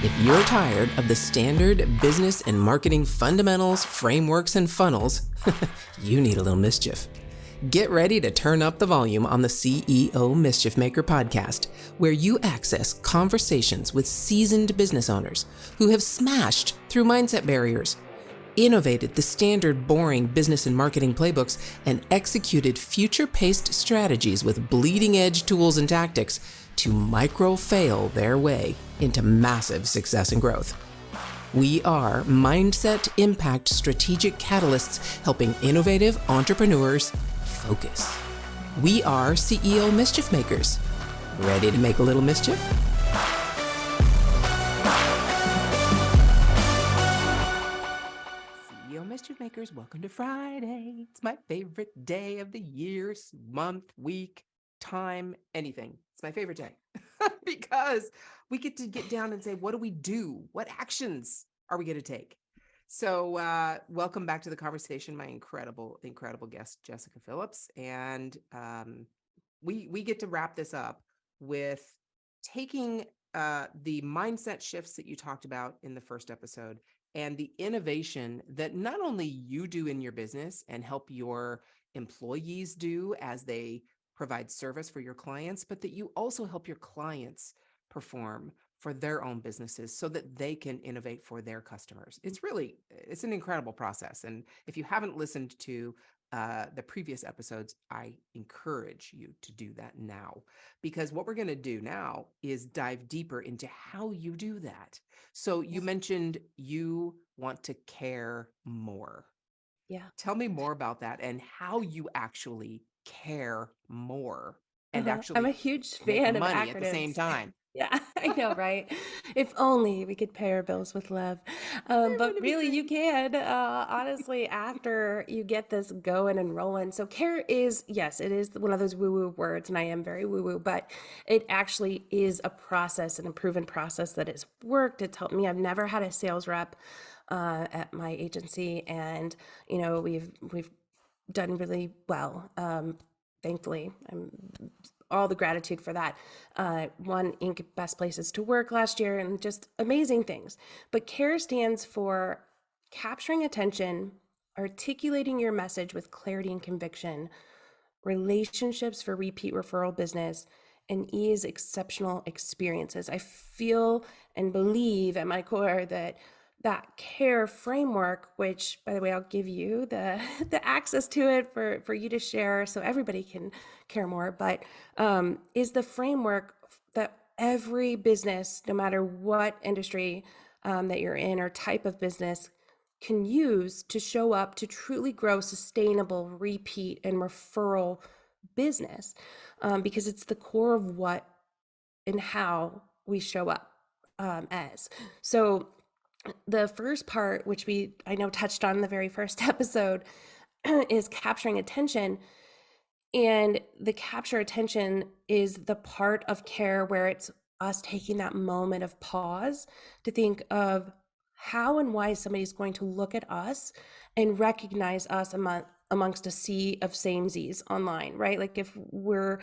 If you're tired of the standard business and marketing fundamentals, frameworks, and funnels, you need a little mischief. Get ready to turn up the volume on the CEO Mischief Maker podcast, where you access conversations with seasoned business owners who have smashed through mindset barriers, innovated the standard boring business and marketing playbooks, and executed future-paced strategies with bleeding-edge tools and tactics to micro-fail their way into massive success and growth. We are Mindset Impact Strategic Catalysts helping innovative entrepreneurs focus. We are CEO Mischief Makers. Ready to make a little mischief? CEO Mischief Makers, welcome to Friday. It's my favorite day of the year, month, week, time, anything. It's my favorite day because we get to get down and say, what do we do? What actions are we going to take? So welcome back to the conversation, my incredible guest, Jessika Phillips. And we get to wrap this up with taking the mindset shifts that you talked about in the first episode and the innovation that not only you do in your business and help your employees do as they provide service for your clients, but that you also help your clients perform for their own businesses so that they can innovate for their customers. It's an incredible process. And if you haven't listened to the previous episodes, I encourage you to do that now, because what we're going to do now is dive deeper into how you do that. So you mentioned you want to care more. Yeah. Tell me more about that and how you actually care more and actually I'm a huge make fan of money acronyms at the same time. Yeah, I know, right? If only we could pay our bills with love. But really, you can, honestly, after you get this going and rolling. So CARE is, yes, it is one of those woo-woo words, and I am very woo-woo, but it actually is a process, and a proven process that has worked. It's helped me. I've never had a sales rep at my agency, and, we've done really well. Thankfully, all the gratitude for that. Won Inc. Best Places to Work last year, and just amazing things. But CARE stands for capturing attention, articulating your message with clarity and conviction, relationships for repeat referral business, and ease exceptional experiences. I feel and believe at my core that CARE framework, which, by the way, I'll give you the access to it for you to share so everybody can care more, but is the framework that every business, no matter what industry that you're in or type of business, can use to show up to truly grow sustainable repeat and referral business, because it's the core of what and how we show up as. So the first part, which I know touched on in the very first episode, is capturing attention. And the capture attention is the part of CARE where it's us taking that moment of pause to think of how and why somebody's going to look at us and recognize us amongst a sea of samesies online, right? Like if we're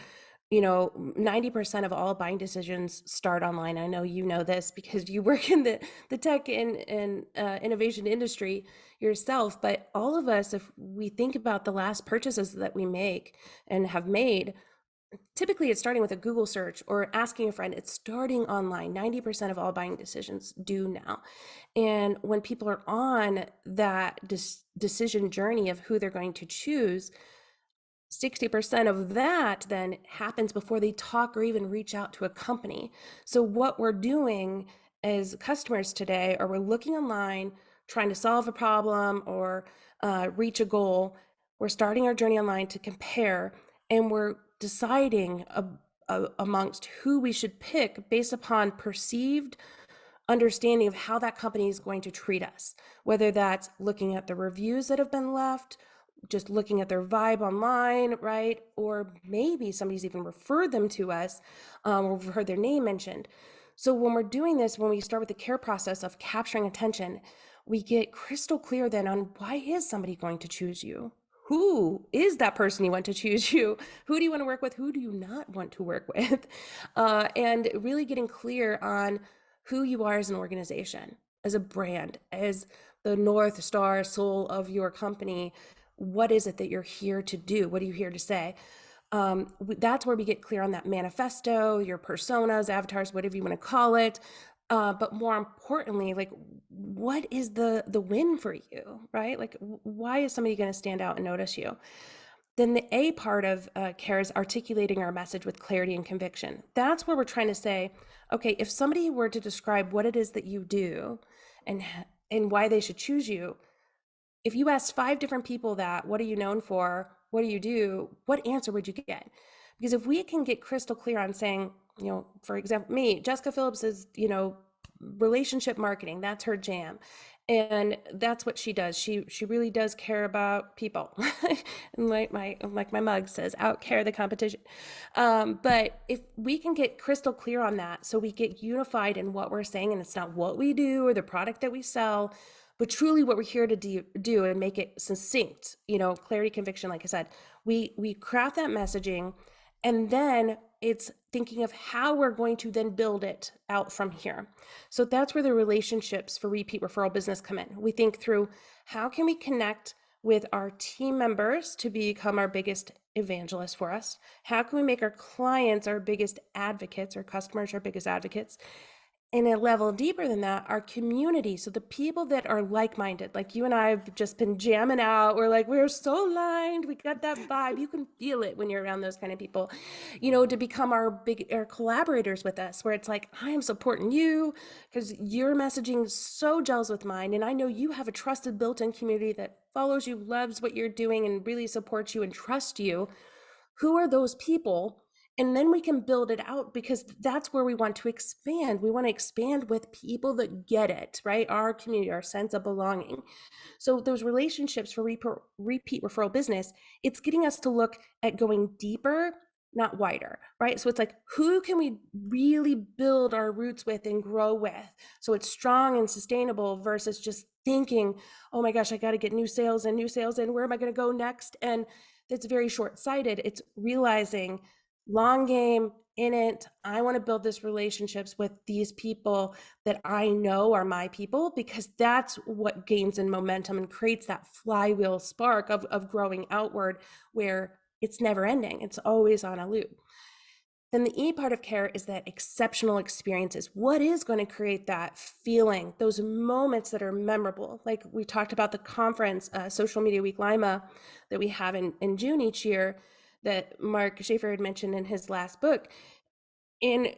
90% of all buying decisions start online. I know you know this because you work in the tech and innovation industry yourself, but all of us, if we think about the last purchases that we make and have made, typically it's starting with a Google search or asking a friend. It's starting online. 90% of all buying decisions do now. And when people are on that decision journey of who they're going to choose, 60% of that then happens before they talk or even reach out to a company. So what we're doing as customers today, or we're looking online, trying to solve a problem or reach a goal, we're starting our journey online to compare, and we're deciding amongst who we should pick based upon perceived understanding of how that company is going to treat us, whether that's looking at the reviews that have been left, just looking at their vibe online, right? Or maybe somebody's even referred them to us, or we've heard their name mentioned. So when we're doing this, when we start with the CARE process of capturing attention, we get crystal clear then on why is somebody going to choose you? Who is that person you want to choose you? Who do you want to work with? Who do you not want to work with? And really getting clear on who you are as an organization, as a brand, as the North Star soul of your company. What is it that you're here to do? What are you here to say? That's where we get clear on that manifesto, your personas, avatars, whatever you want to call it. But more importantly, like, what is the win for you, right? Like, why is somebody going to stand out and notice you? Then the A part of CARE is articulating our message with clarity and conviction. That's where we're trying to say, okay, if somebody were to describe what it is that you do and why they should choose you, if you asked 5 different people that, what are you known for? What do you do? What answer would you get? Because if we can get crystal clear on saying, for example, me, Jessika Phillips is, relationship marketing, that's her jam. And that's what she does. She really does care about people. And like my mug says, out care the competition. But if we can get crystal clear on that, so we get unified in what we're saying, and it's not what we do or the product that we sell, but truly what we're here to do and make it succinct, clarity, conviction, like I said, we craft that messaging, and then it's thinking of how we're going to then build it out from here. So that's where the relationships for repeat referral business come in. We think through, how can we connect with our team members to become our biggest evangelists for us? How can we make our clients our biggest advocates, or customers our biggest advocates? And a level deeper than that, our community. So the people that are like-minded, like you and I have just been jamming out. We're so aligned. We got that vibe. You can feel it when you're around those kind of people, to become our collaborators with us, where it's like, I am supporting you because your messaging so gels with mine. And I know you have a trusted built-in community that follows you, loves what you're doing, and really supports you and trusts you. Who are those people? And then we can build it out, because that's where we want to expand. We want to expand with people that get it, right? Our community, our sense of belonging. So those relationships for repeat referral business, it's getting us to look at going deeper, not wider, right? So it's like, who can we really build our roots with and grow with, so it's strong and sustainable, versus just thinking, oh my gosh, I got to get new sales and where am I going to go next? And it's very short-sighted. It's realizing, long game in it, I want to build this relationships with these people that I know are my people, because that's what gains in momentum and creates that flywheel spark of growing outward, where it's never ending. It's always on a loop. Then the E part of CARE is that exceptional experiences. What is going to create that feeling, those moments that are memorable? Like we talked about the conference, Social Media Week Lima, that we have in June each year, that Mark Schaefer had mentioned in his last book. And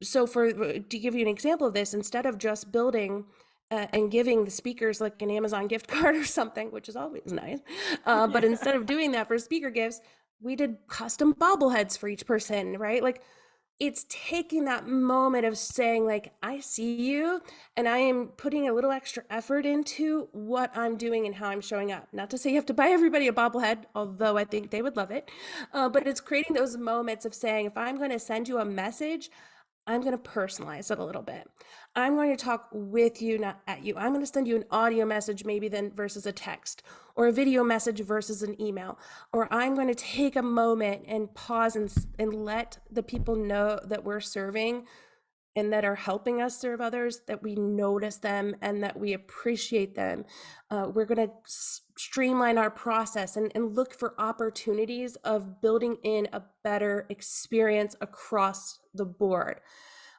so to give you an example of this, instead of just building and giving the speakers like an Amazon gift card or something, which is always nice, but instead of doing that for speaker gifts, we did custom bobbleheads for each person, right? Like, it's taking that moment of saying, like, I see you, and I am putting a little extra effort into what I'm doing and how I'm showing up. Not to say you have to buy everybody a bobblehead, although I think they would love it. But it's creating those moments of saying, if I'm going to send you a message, I'm going to personalize it a little bit. I'm going to talk with you, not at you. I'm going to send you an audio message maybe then versus a text, or a video message versus an email. Or I'm going to take a moment and pause and let the people know that we're serving and that are helping us serve others, that we notice them and that we appreciate them. We're going to streamline our process and look for opportunities of building in a better experience across the board.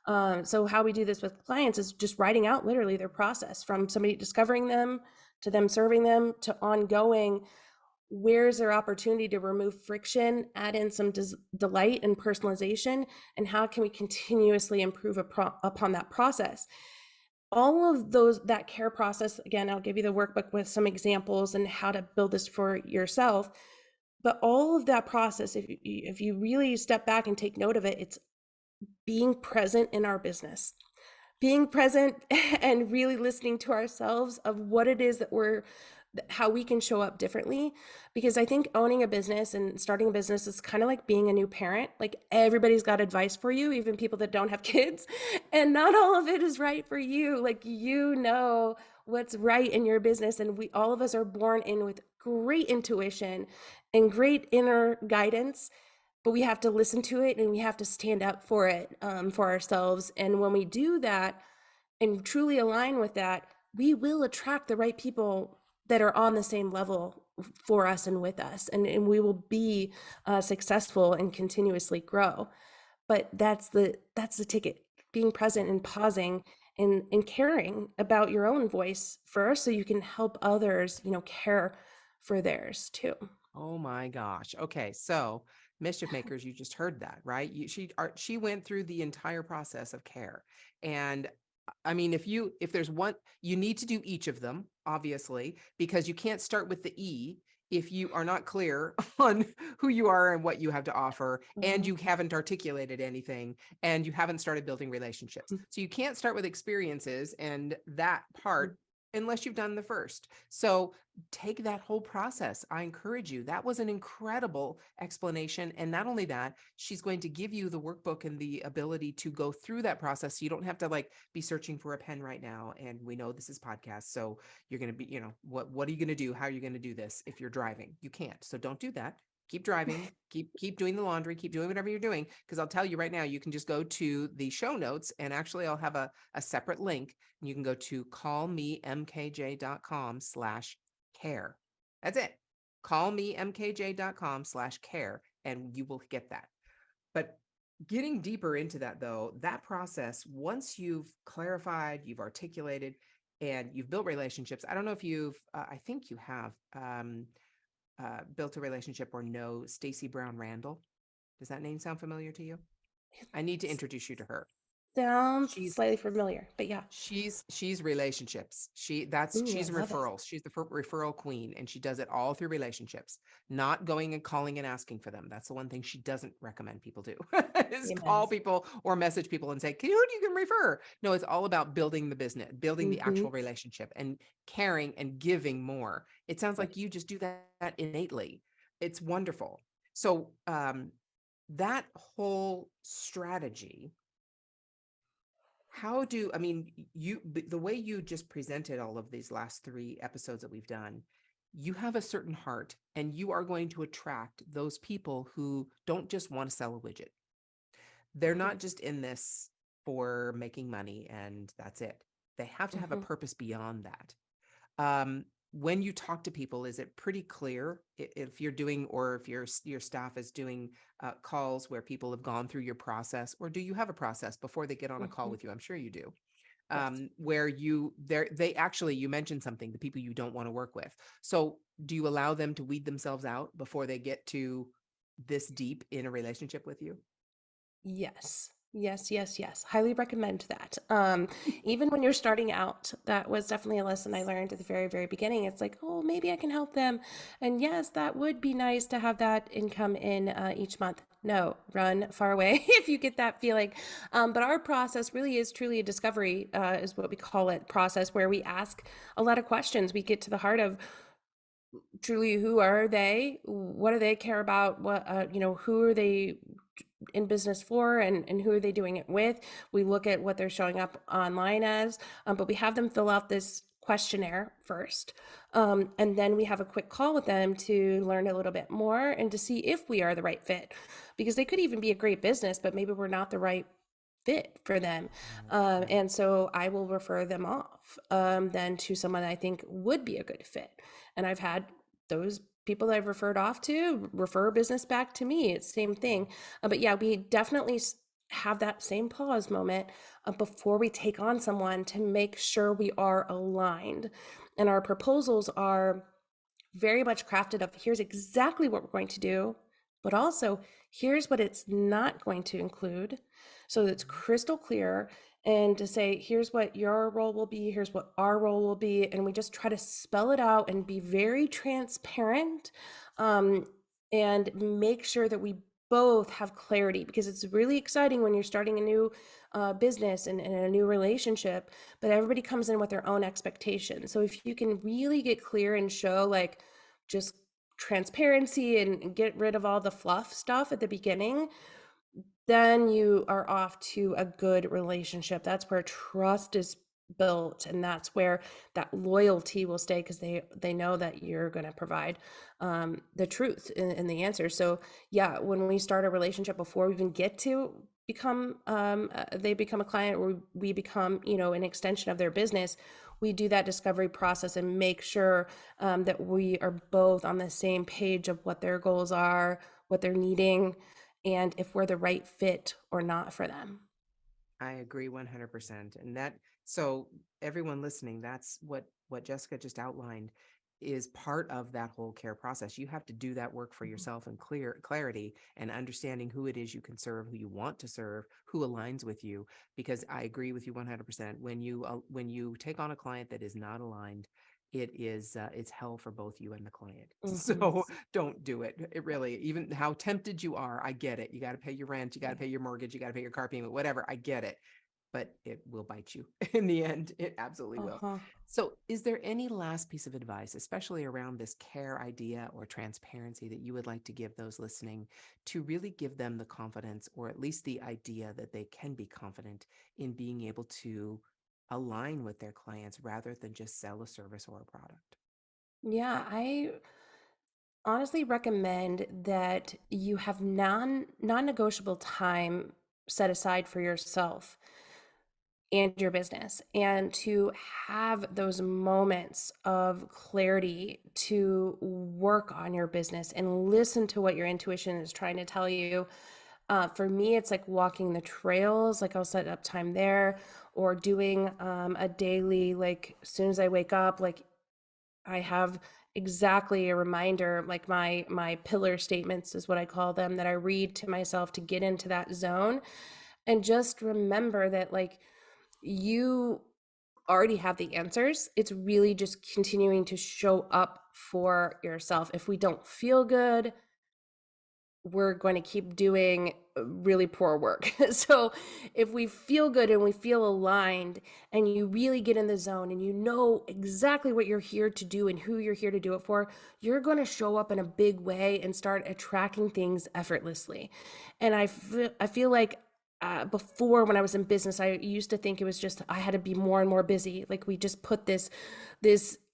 So how we do this with clients is just writing out literally their process, from somebody discovering them to them serving them to ongoing. Where's their opportunity to remove friction, add in some delight and personalization, and how can we continuously improve upon that process? All of that CARE process, again, I'll give you the workbook with some examples and how to build this for yourself. But all of that process, if you really step back and take note of it, it's being present in our business, being present and really listening to ourselves of what it is that how we can show up differently. Because I think owning a business and starting a business is kind of like being a new parent. Like, everybody's got advice for you, even people that don't have kids, and not all of it is right for you. Like, what's right in your business, and all of us are born in with great intuition and great inner guidance, but we have to listen to it and we have to stand up for it, for ourselves. And when we do that, and truly align with that, we will attract the right people that are on the same level for us and with us, and we will be successful and continuously grow. But that's the ticket, being present and pausing and caring about your own voice first so you can help others, care for theirs too. Oh my gosh. Okay, so mischief makers, you just heard that, right? She went through the entire process of care. And I mean, if there's one, you need to do each of them, obviously, because you can't start with the E if you are not clear on who you are and what you have to offer, and you Mhm. haven't articulated anything, and you haven't started building relationships. So you can't start with experiences and that part unless you've done the first. So take that whole process. I encourage you. That was an incredible explanation. And not only that, she's going to give you the workbook and the ability to go through that process. So you don't have to like be searching for a pen right now. And we know this is podcast. So you're going to be, what are you going to do? How are you going to do this if you're driving? You can't. So don't do that. Keep driving, keep doing the laundry, keep doing whatever you're doing. Because I'll tell you right now, you can just go to the show notes, and actually I'll have a separate link, and you can go to callmemkj.com/care. That's it. Callmemkj.com/care, and you will get that. But getting deeper into that, though, that process, once you've clarified, you've articulated, and you've built relationships, I don't know if I think you have built a relationship or know Stacy Brown Randall. Does that name sound familiar to you? I need to introduce you to her. Sounds She's slightly familiar, but yeah. She's relationships. Ooh, I She's love it. referrals. She's the referral queen, and she does it all through relationships, not going and calling and asking for them. That's the one thing she doesn't recommend people do is Amen. call people or message people and say, who do you can refer? No, it's all about building the business, building the Mm-hmm. actual relationship and caring and giving more. It sounds like you just do that innately. It's wonderful. So that whole strategy, I mean, the way you just presented all of these last 3 episodes that we've done, you have a certain heart, and you are going to attract those people who don't just want to sell a widget. They're not just in this for making money and that's it. They have to have a Mm-hmm. purpose beyond that. When you talk to people, is it pretty clear if you're doing, or if your staff is doing calls where people have gone through your process, or do you have a process before they get on a call Mm-hmm. with you? I'm sure you do. Yes. Where they actually, you mentioned something, the people you don't want to work with. So do you allow them to weed themselves out before they get to this deep in a relationship with you? Yes. Yes, yes, yes. Highly recommend that. Even when you're starting out, that was definitely a lesson I learned at the very, very beginning. It's like, oh, maybe I can help them. And yes, that would be nice to have that income in each month. No, run far away if you get that feeling. But our process really is truly a discovery, is what we call it, process where we ask a lot of questions. We get to the heart of truly who are they, what do they care about, what who are they in business for, and who are they doing it with. We look at what they're showing up online as, but we have them fill out this questionnaire first, and then we have a quick call with them to learn a little bit more and to see if we are the right fit, because they could even be a great business but maybe we're not the right fit for them. Right. And so I will refer them off then to someone I think would be a good fit. And I've had those people that I've referred off to refer business back to me. It's the same thing. But yeah, we definitely have that same pause moment before we take on someone to make sure we are aligned. And our proposals are very much crafted of here's exactly what we're going to do, but also here's what it's not going to include. So it's crystal clear, and to say, here's what your role will be, here's what our role will be. And we just try to spell it out and be very transparent, um, and make sure that we both have clarity, because it's really exciting when you're starting a new business and a new relationship, but everybody comes in with their own expectations. So if you can really get clear and show like just transparency and get rid of all the fluff stuff at the beginning, then you are off to a good relationship. That's where trust is built, and that's where that loyalty will stay, because they know that you're going to provide the truth and the answer. So yeah, when we start a relationship, before we even get to become they become a client, or we become, an extension of their business, we do that discovery process and make sure that we are both on the same page of what their goals are, what they're needing, and if we're the right fit or not for them. I agree 100%. And so everyone listening, that's what Jessica just outlined is part of that whole care process. You have to do that work for yourself and clarity and understanding who it is you can serve, who you want to serve, who aligns with you. Because I agree with you 100%. When you take on a client that is not aligned, it's hell for both you and the client. Hmm. So don't do it. It really, even how tempted you are, I get it. You got to pay your rent, you got to pay your mortgage, you got to pay your car payment, whatever. I get it, but it will bite you in the end. It absolutely will. Uh-huh. So, is there any last piece of advice, especially around this care idea or transparency, that you would like to give those listening to really give them the confidence, or at least the idea that they can be confident in being able to align with their clients rather than just sell a service or a product? Yeah, I honestly recommend that you have non-negotiable time set aside for yourself and your business, and to have those moments of clarity to work on your business and listen to what your intuition is trying to tell you. For me, it's like walking the trails, like I'll set up time there, or doing a daily, like as soon as I wake up, like I have exactly a reminder, like my pillar statements is what I call them, that I read to myself to get into that zone. And just remember that, like, you already have the answers. It's really just continuing to show up for yourself. If we don't feel good, we're going to keep doing really poor work. So if we feel good and we feel aligned, and you really get in the zone and you know exactly what you're here to do and who you're here to do it for, you're going to show up in a big way and start attracting things effortlessly. And I feel like before, when I was in business, I used to think it was just I had to be more and more busy. Like we just put this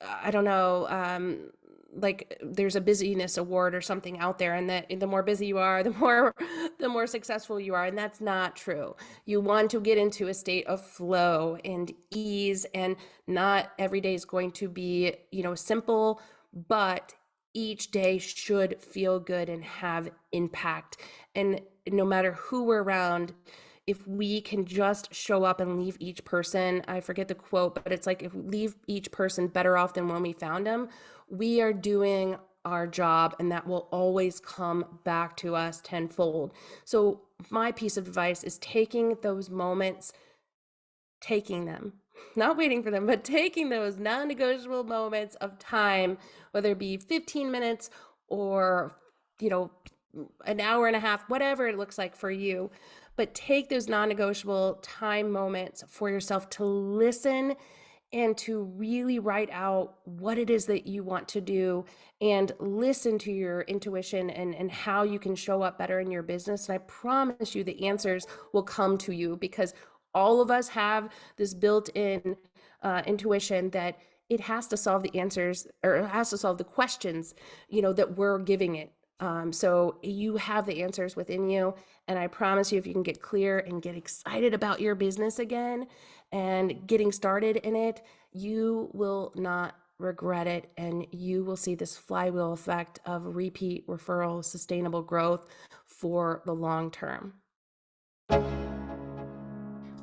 I don't know, like there's a busyness award or something out there, and that the more busy you are, the more successful you are, and that's not true. You want to get into a state of flow and ease, and not every day is going to be, simple, but each day should feel good and have impact. And no matter who we're around, if we can just show up and leave each person, I forget the quote, but it's like, if we leave each person better off than when we found them, we are doing our job, and that will always come back to us tenfold. So my piece of advice is taking those moments, taking them, not waiting for them, but taking those non-negotiable moments of time, whether it be 15 minutes or, you know, an hour and a half, whatever it looks like for you. But take those non-negotiable time moments for yourself to listen and to really write out what it is that you want to do, and listen to your intuition and how you can show up better in your business. And I promise you the answers will come to you, because all of us have this built-in intuition that it has to solve the answers, or it has to solve the questions, that we're giving it. So you have the answers within you. And I promise you, if you can get clear and get excited about your business again and getting started in it, you will not regret it. And you will see this flywheel effect of repeat, referral, sustainable growth for the long term.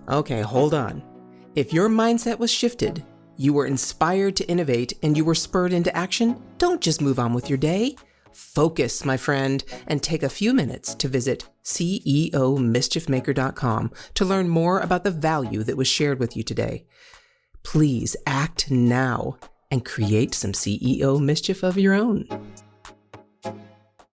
Okay, hold on. If your mindset was shifted, you were inspired to innovate, and you were spurred into action, don't just move on with your day. Focus, my friend, and take a few minutes to visit ceomischiefmaker.com to learn more about the value that was shared with you today. Please act now and create some CEO mischief of your own.